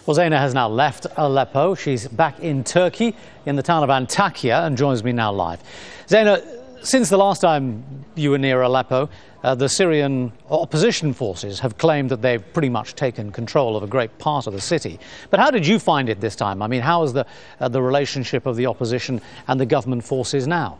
Well, Zeina has now left Aleppo. She's back in Turkey, in the town of Antakya, and joins me now live. Zeina, since the last time you were near Aleppo, the Syrian opposition forces have claimed that they've pretty much taken control of a great part of the city. But how did you find it this time? I mean, how is the relationship of the opposition and the government forces now?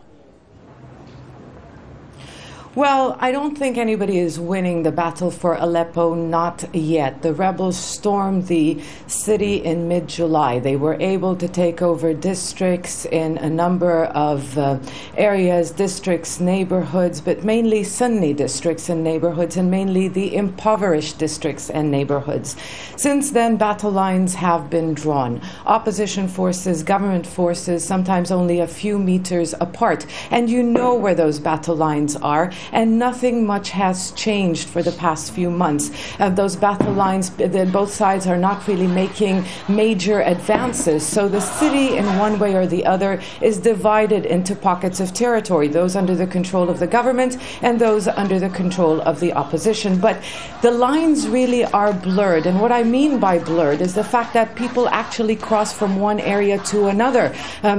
Well, I don't think anybody is winning the battle for Aleppo, not yet. The rebels stormed the city in mid-July. They were able to take over districts in a number of areas, districts, neighborhoods, but mainly Sunni districts and neighborhoods, and mainly the impoverished districts and neighborhoods. Since then, battle lines have been drawn. Opposition forces, government forces, sometimes only a few meters apart. And you know where those battle lines are. And nothing much has changed for the past few months. Those battle lines, both sides are not really making major advances. So the city, in one way or the other, is divided into pockets of territory, those under the control of the government and those under the control of the opposition. But the lines really are blurred. And what I mean by blurred is the fact that people actually cross from one area to another.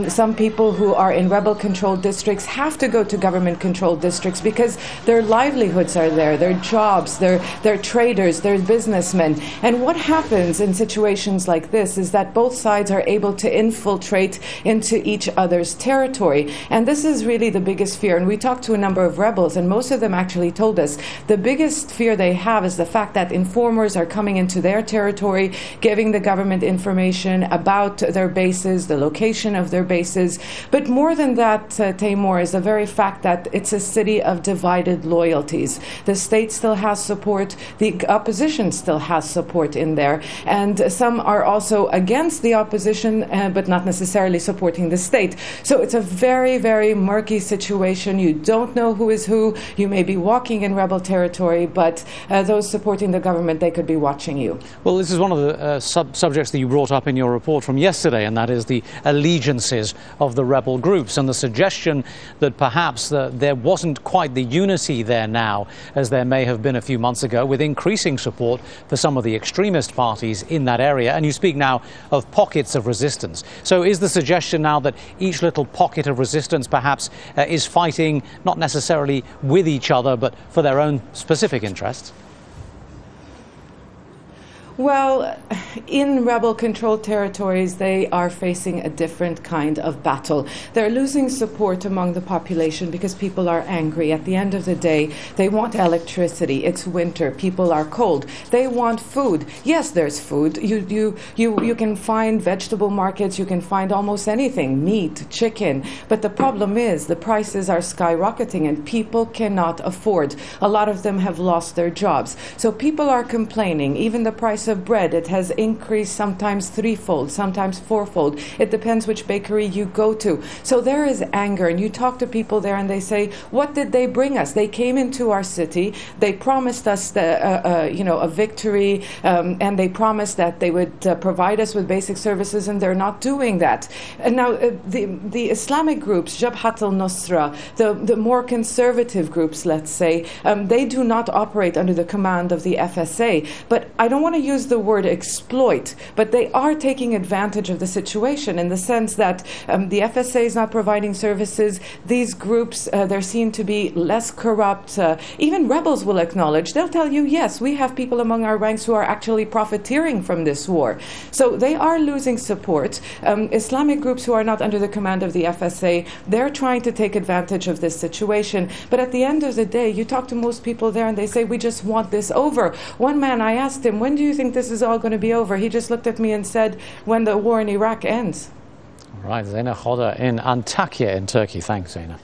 Some people who are in rebel-controlled districts have to go to government-controlled districts because their livelihoods are there, their jobs, they're traders, they're businessmen. And what happens in situations like this is that both sides are able to infiltrate into each other's territory. And this is really the biggest fear. And we talked to a number of rebels, and most of them actually told us the biggest fear they have is the fact that informers are coming into their territory, giving the government information about their bases, the location of their bases. But more than that, Taimur, is the very fact that it's a city of divided loyalties. The state still has support, the opposition still has support in there, and some are also against the opposition, but not necessarily supporting the state. So it's a very, very murky situation. You don't know who is who. You may be walking in rebel territory, but those supporting the government, they could be watching you. Well, this is one of the subjects that you brought up in your report from yesterday, and that is the allegiances of the rebel groups and the suggestion that perhaps there wasn't quite the unity there now as there may have been a few months ago, with increasing support for some of the extremist parties in that area. And you speak now of pockets of resistance. So is the suggestion now that each little pocket of resistance perhaps is fighting not necessarily with each other but for their own specific interests? Well, in rebel-controlled territories, they are facing a different kind of battle. They're losing support among the population because people are angry. At the end of the day, they want electricity. It's winter. People are cold. They want food. Yes, there's food. You can find vegetable markets. You can find almost anything, meat, chicken. But the problem is the prices are skyrocketing and people cannot afford. A lot of them have lost their jobs. So people are complaining. Even the price of bread, it has increased sometimes threefold, sometimes fourfold. It depends which bakery you go to. So there is anger, and you talk to people there and they say, what did they bring us? They came into our city, they promised us a victory, and they promised that they would provide us with basic services, and they're not doing that. And now the Islamic groups, Jabhat al-Nusra, the more conservative groups, let's say, they do not operate under the command of the FSA. But I don't want to use the word exploit, but they are taking advantage of the situation in the sense that the FSA is not providing services. These groups, they're seen to be less corrupt. Even rebels will acknowledge. They'll tell you, yes, we have people among our ranks who are actually profiteering from this war. So they are losing support. Islamic groups who are not under the command of the FSA, they're trying to take advantage of this situation. But at the end of the day, you talk to most people there and they say, we just want this over. One man, I asked him, when do you think this is all going to be over? He just looked at me and said, when the war in Iraq ends. Right, Zeina Khodr in Antakya in Turkey. Thanks, Zeina.